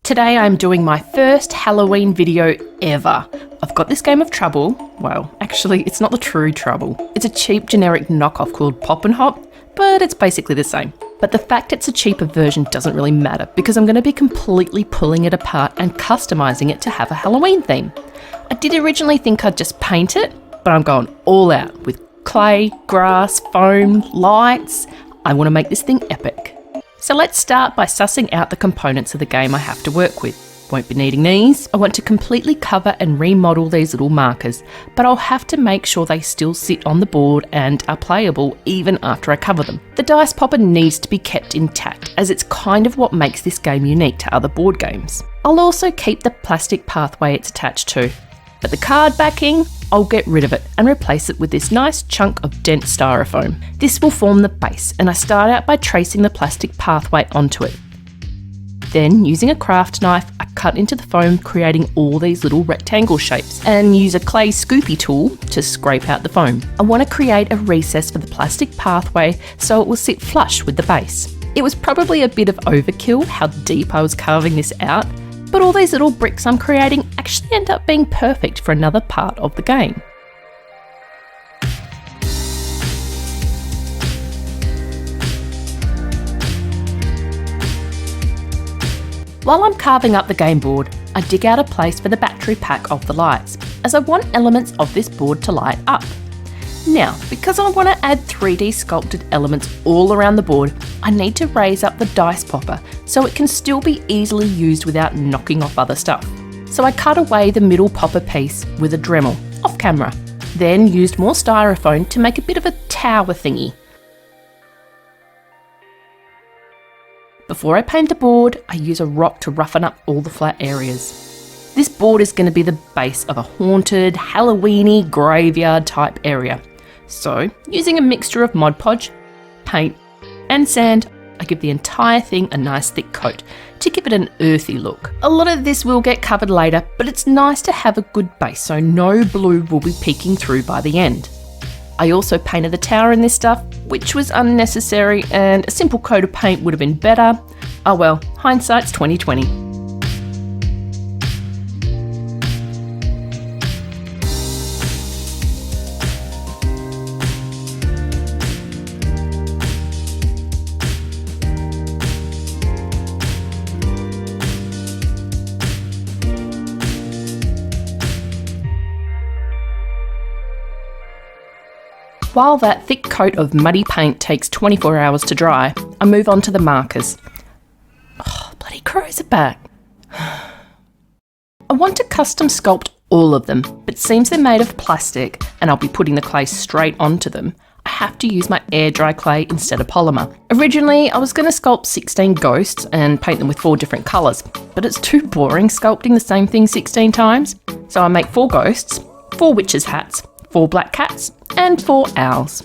Today I'm doing my first Halloween video ever. I've got this game of Trouble. Well, actually it's not the true Trouble. It's a cheap generic knockoff called Pop and Hop, but it's basically the same. But the fact it's a cheaper version doesn't really matter because I'm going to be completely pulling it apart and customizing it to have a Halloween theme. I did originally think I'd just paint it, but I'm going all out with clay, grass, foam, lights. I want to make this thing epic. So let's start by sussing out the components of the game I have to work with. Won't be needing these. I want to completely cover and remodel these little markers, but I'll have to make sure they still sit on the board and are playable even after I cover them. The dice popper needs to be kept intact as it's kind of what makes this game unique to other board games. I'll also keep the plastic pathway it's attached to, but the card backing, I'll get rid of it and replace it with this nice chunk of dense styrofoam. This will form the base, and I start out by tracing the plastic pathway onto it. Then, using a craft knife, I cut into the foam, creating all these little rectangle shapes, and use a clay scoopy tool to scrape out the foam. I want to create a recess for the plastic pathway so it will sit flush with the base. It was probably a bit of overkill how deep I was carving this out, but all these little bricks I'm creating actually end up being perfect for another part of the game. While I'm carving up the game board, I dig out a place for the battery pack of the lights, as I want elements of this board to light up. Now, because I want to add 3D sculpted elements all around the board, I need to raise up the dice popper so it can still be easily used without knocking off other stuff. So I cut away the middle popper piece with a Dremel, off camera, then used more styrofoam to make a bit of a tower thingy. Before I paint the board, I use a rock to roughen up all the flat areas. This board is going to be the base of a haunted, Halloweeny, graveyard type area. So, using a mixture of Mod Podge, paint and sand, I give the entire thing a nice thick coat to give it an earthy look. A lot of this will get covered later, but it's nice to have a good base so no blue will be peeking through by the end. I also painted the tower in this stuff, which was unnecessary, and a simple coat of paint would have been better. Oh well, hindsight's 20/20. While that thick coat of muddy paint takes 24 hours to dry, I move on to the markers. Oh, bloody crows are back. I want to custom sculpt all of them, but since they're made of plastic and I'll be putting the clay straight onto them, I have to use my air dry clay instead of polymer. Originally, I was going to sculpt 16 ghosts and paint them with 4 different colours, but it's too boring sculpting the same thing 16 times. So I make 4 ghosts, 4 witches' hats, 4 black cats, and 4 owls.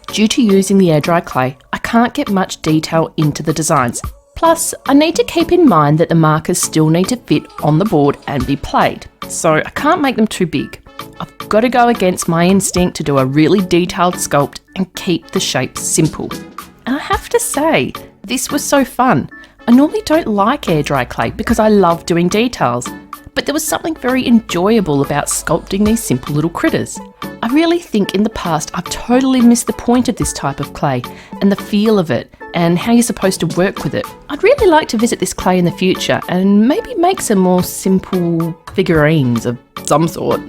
Due to using the air dry clay, I can't get much detail into the designs. Plus, I need to keep in mind that the markers still need to fit on the board and be played, so I can't make them too big. I've got to go against my instinct to do a really detailed sculpt and keep the shapes simple. And I have to say, this was so fun. I normally don't like air dry clay because I love doing details, but there was something very enjoyable about sculpting these simple little critters. I really think in the past I've totally missed the point of this type of clay and the feel of it and how you're supposed to work with it. I'd really like to visit this clay in the future and maybe make some more simple figurines of some sort.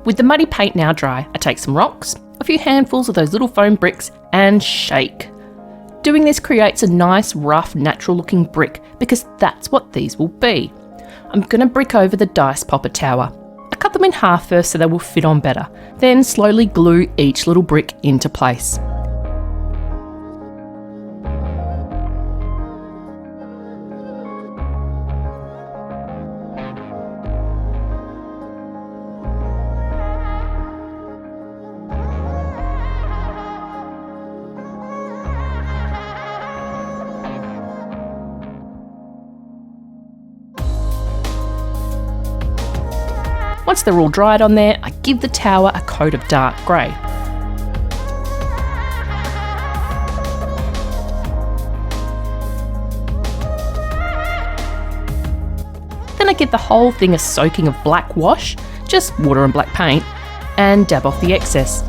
With the muddy paint now dry, I take some rocks, a few handfuls of those little foam bricks, and shake. Doing this creates a nice, rough, natural looking brick because that's what these will be. I'm going to brick over the dice popper tower. I Cut them in half first so they will fit on better. Then slowly glue each little brick into place. Once they're all dried on there, I give the tower a coat of dark grey. Then I give the whole thing a soaking of black wash, just water and black paint, and dab off the excess.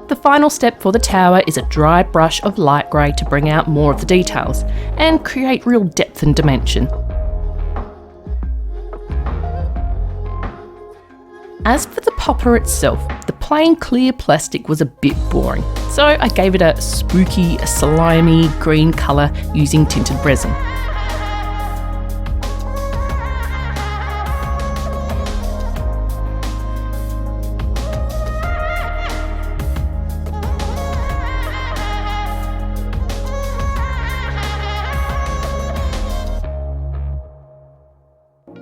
The final step for the tower is a dry brush of light grey to bring out more of the details and create real depth and dimension. As for the popper itself, the plain clear plastic was a bit boring, so I gave it a spooky, slimy green colour using tinted resin.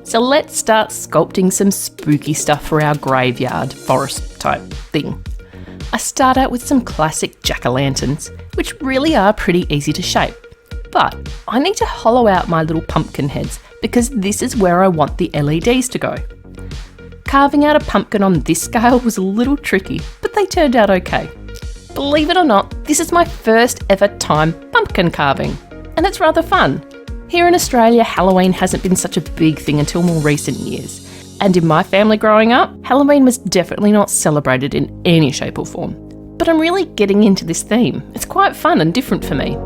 So let's start sculpting some spooky stuff for our graveyard, forest type thing. I start out with some classic jack-o'-lanterns, which really are pretty easy to shape. But I need to hollow out my little pumpkin heads because this is where I want the LEDs to go. Carving out a pumpkin on this scale was a little tricky, but they turned out okay. Believe it or not, this is my first ever time pumpkin carving, and it's rather fun. Here in Australia, Halloween hasn't been such a big thing until more recent years. And in my family growing up, Halloween was definitely not celebrated in any shape or form. But I'm really getting into this theme. It's quite fun and different for me.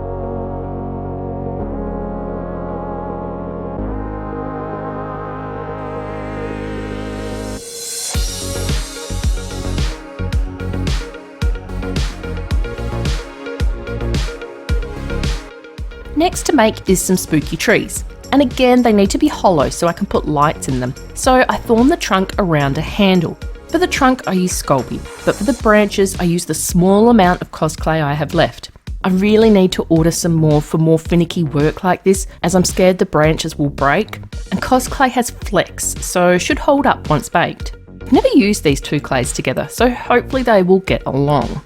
Next to make is some spooky trees. And again, they need to be hollow so I can put lights in them. So I form the trunk around a handle. For the trunk, I use Sculpey, but for the branches, I use the small amount of cosclay I have left. I really need to order some more for more finicky work like this, as I'm scared the branches will break. And cosclay has flex, so should hold up once baked. I've never used these two clays together, so hopefully they will get along.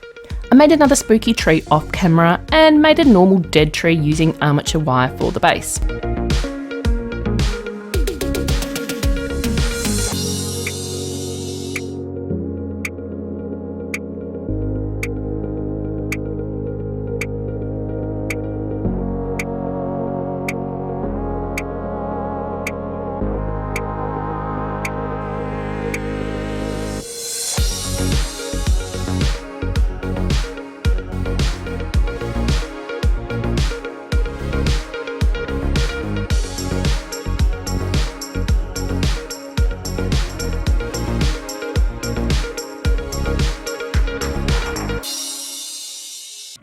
I made another spooky tree off camera and made a normal dead tree using armature wire for the base.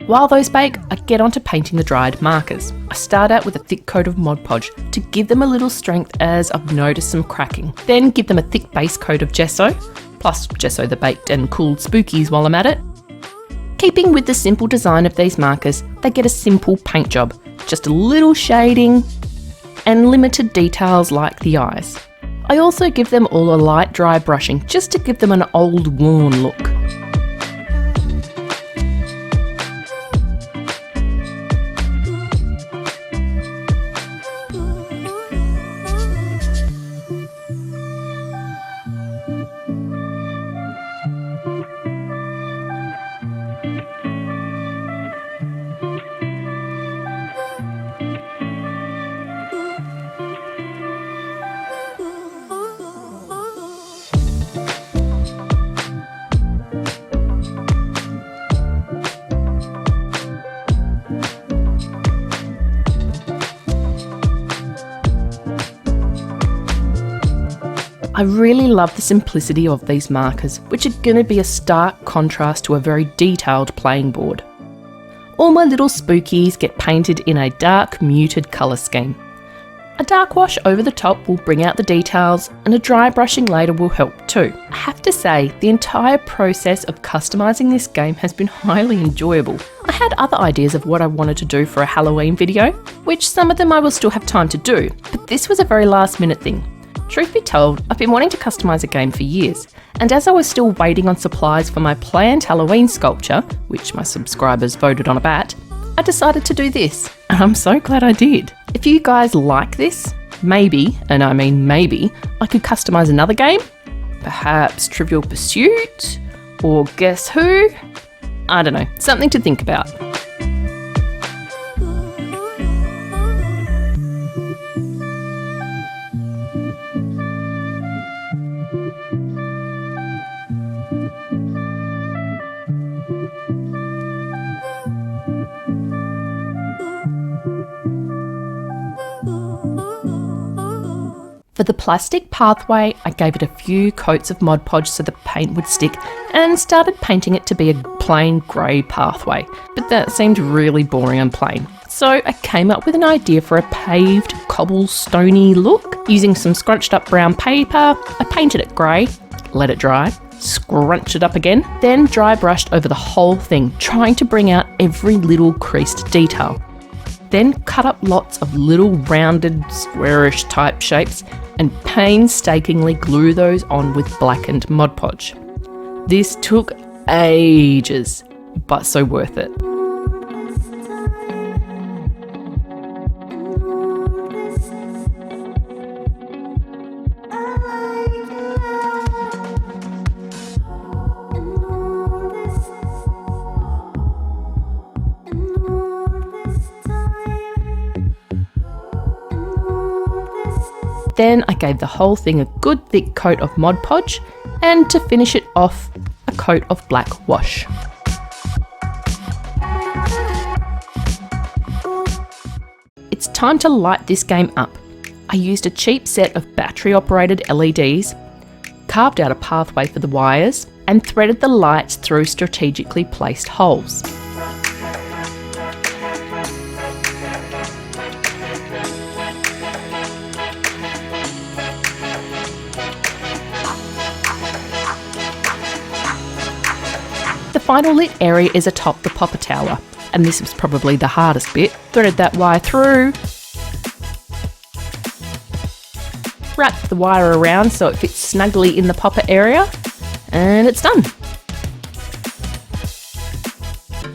While those bake, I get onto painting the dried markers. I start out with a thick coat of Mod Podge to give them a little strength as I've noticed some cracking. Then give them a thick base coat of gesso, plus gesso the baked and cooled spookies while I'm at it. Keeping with the simple design of these markers, they get a simple paint job, just a little shading and limited details like the eyes. I also give them all a light dry brushing just to give them an old worn look. I really love the simplicity of these markers, which are going to be a stark contrast to a very detailed playing board. all my little spookies get painted in a dark, muted colour scheme. A dark wash over the top will bring out the details, and a dry brushing later will help too. I have to say, the entire process of customising this game has been highly enjoyable. I had other ideas of what I wanted to do for a Halloween video, which some of them I will still have time to do, but this was a very last minute thing. Truth be told, I've been wanting to customise a game for years, and as I was still waiting on supplies for my planned Halloween sculpture, which my subscribers voted on a bat, I decided to do this, and I'm so glad I did. If you guys like this, maybe, and I mean maybe, I could customise another game? Perhaps Trivial Pursuit? Or Guess Who? I don't know, something to think about. For the plastic pathway, I gave it a few coats of Mod Podge so the paint would stick and started painting it to be a plain grey pathway, but that seemed really boring and plain. So I came up with an idea for a paved, cobblestoney look. Using some scrunched up brown paper, I painted it grey, let it dry, scrunched it up again, then dry brushed over the whole thing, trying to bring out every little creased detail. Then cut up lots of little rounded, squarish type shapes and painstakingly glue those on with blackened Mod Podge. This took ages, but so worth it. Then I gave the whole thing a good thick coat of Mod Podge, and to finish it off, a coat of black wash. It's time to light this game up. I used a cheap set of battery operated LEDs, carved out a pathway for the wires, and threaded the lights through strategically placed holes. The final lit area is atop the popper tower, and this was probably the hardest bit. Threaded that wire through, wrapped the wire around so it fits snugly in the popper area, and it's done.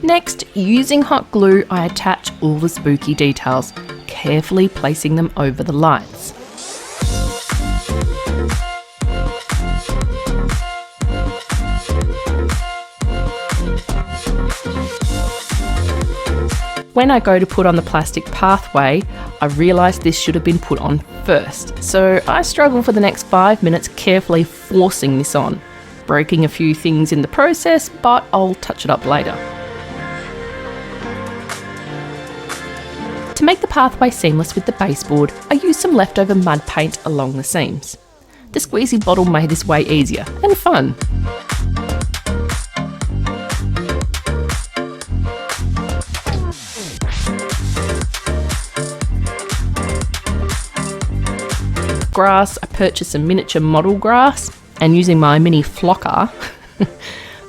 Next, using hot glue, I attach all the spooky details, carefully placing them over the lights. When I go to put on the plastic pathway, I realise this should have been put on first. So I struggle for the next 5 minutes carefully forcing this on, breaking a few things in the process, but I'll touch it up later. To make the pathway seamless with the baseboard, I used some leftover mud paint along the seams. The squeezy bottle made this way easier and fun. Grass, I purchased some miniature model grass, and using my mini flocker,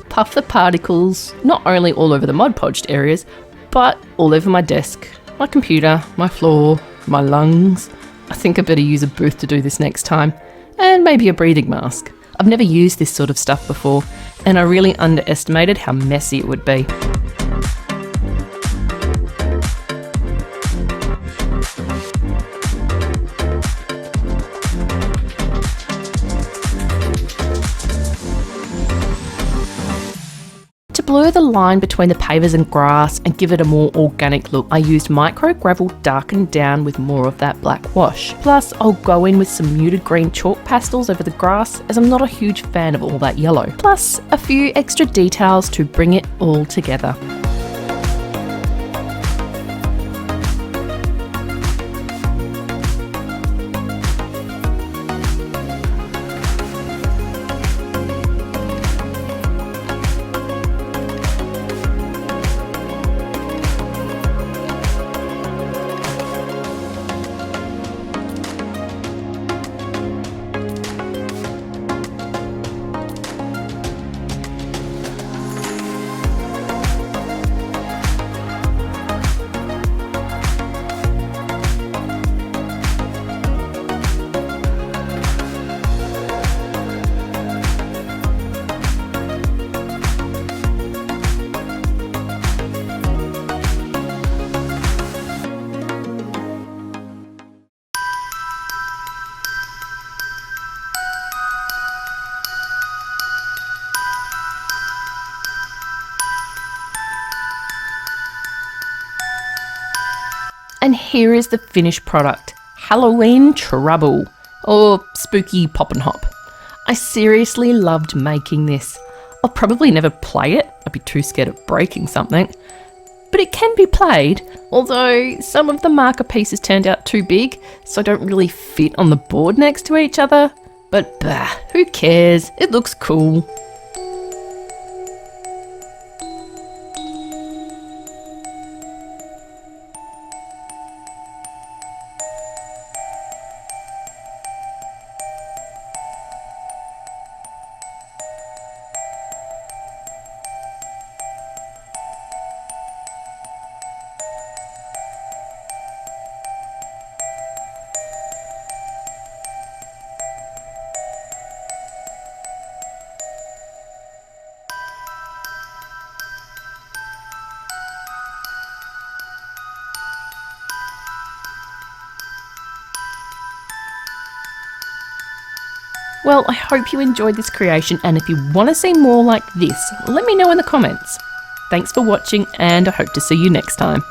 puff the particles not only all over the Mod Podged areas, but all over my desk, my computer, my floor, my lungs. I think I better use a booth to do this next time, and maybe a breathing mask. I've never used this sort of stuff before, and I really underestimated how messy it would be. To blur the line between the pavers and grass and give it a more organic look, I used micro gravel darkened down with more of that black wash. Plus, I'll go in with some muted green chalk pastels over the grass, as I'm not a huge fan of all that yellow. Plus, a few extra details to bring it all together. here is the finished product, Halloween Trouble, or Spooky Pop and Hop. I seriously loved making this. I'll probably never play it, I'd be too scared of breaking something. But it can be played, although some of the marker pieces turned out too big, so don't really fit on the board next to each other. But bah, who cares? It looks cool. Well, I hope you enjoyed this creation, and if you want to see more like this, let me know in the comments. Thanks for watching, and I hope to see you next time.